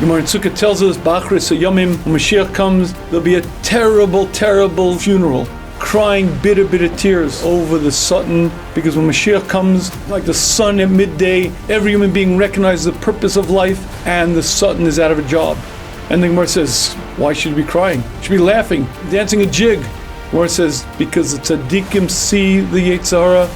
Gemara in Sukkah tells us, B'achris Yomim, when Mashiach comes, there'll be a terrible, terrible funeral. Crying bitter tears over the Satan, because when Mashiach comes, like the sun at midday, every human being recognizes the purpose of life, and the Satan is out of a job. And the Gemara says, why should he be crying? He should be laughing, dancing a jig. The Gemara says, because the tzaddikim see the Yetzer Hara,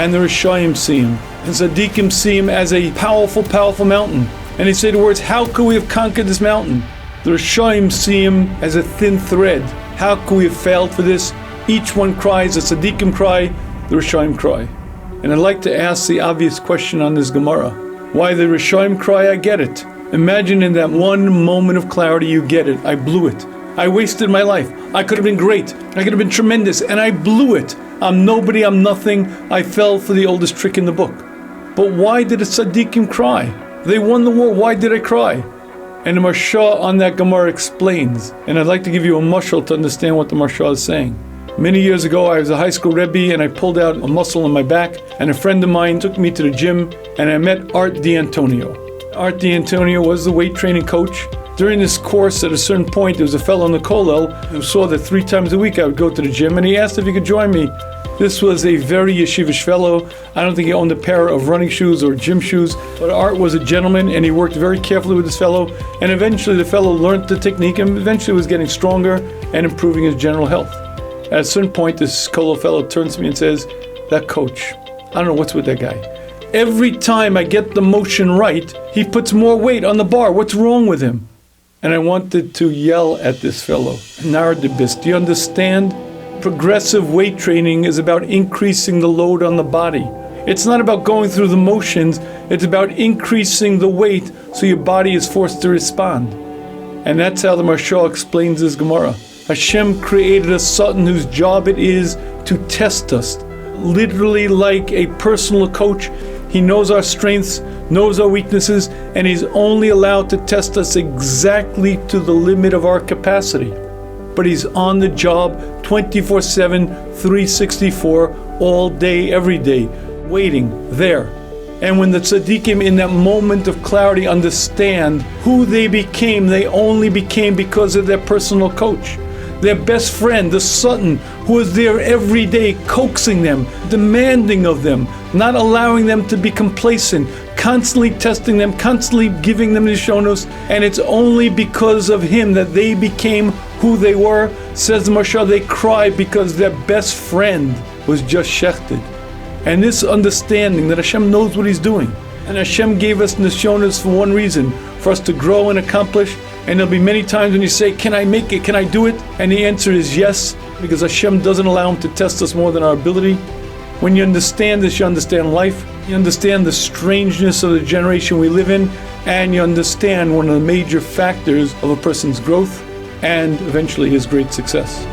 and the Rishayim see him. And tzaddikim see him as a powerful, powerful mountain. And they say the words, how could we have conquered this mountain? The Rishayim see him as a thin thread. How could we have failed for this? Each one cries, the tzaddikim cry, the Rishayim cry. And I'd like to ask the obvious question on this Gemara. Why the Rishayim cry, I get it. Imagine in that one moment of clarity you get it. I blew it. I wasted my life. I could have been great. I could have been tremendous. And I blew it. I'm nobody, I'm nothing. I fell for the oldest trick in the book. But why did the tzaddikim cry? They won the war. Why did I cry? And the Marsha on that Gemara explains. And I'd like to give you a mashal to understand what the Marsha is saying. Many years ago, I was a high school Rebbe, and I pulled out a muscle in my back, and a friend of mine took me to the gym, and I met Art D'Antonio. Art D'Antonio was the weight training coach. During this course, at a certain point, there was a fellow in the kollel who saw that 3 times a week I would go to the gym, and he asked if he could join me. This was a very yeshivish fellow. I don't think he owned a pair of running shoes or gym shoes, but Art was a gentleman, and he worked very carefully with this fellow, and eventually the fellow learned the technique, and eventually was getting stronger and improving his general health. At a certain point, this kollel fellow turns to me and says, that coach, I don't know what's with that guy. Every time I get the motion right, he puts more weight on the bar. What's wrong with him? And I wanted to yell at this fellow. Nardibis, do you understand? Progressive weight training is about increasing the load on the body. It's not about going through the motions. It's about increasing the weight so your body is forced to respond. And that's how the Marsha explains this Gemara. Hashem created a Satan whose job it is to test us. Literally like a personal coach, he knows our strengths, knows our weaknesses, and he's only allowed to test us exactly to the limit of our capacity. But he's on the job 24/7, 364, all day, every day, waiting there. And when the tzaddikim in that moment of clarity understand who they only became because of their personal coach. Their best friend, the Satan, who is there every day coaxing them, demanding of them, not allowing them to be complacent, constantly testing them, constantly giving them nishonos, and it's only because of him that they became who they were. Says the Marsha, they cry because their best friend was just shechted. And this understanding that Hashem knows what he's doing, and Hashem gave us nishonos for one reason, for us to grow and accomplish. And there'll be many times when you say, can I make it? Can I do it? And the answer is yes, because Hashem doesn't allow him to test us more than our ability. When you understand this, you understand life. You understand the strangeness of the generation we live in, and you understand one of the major factors of a person's growth and eventually his great success.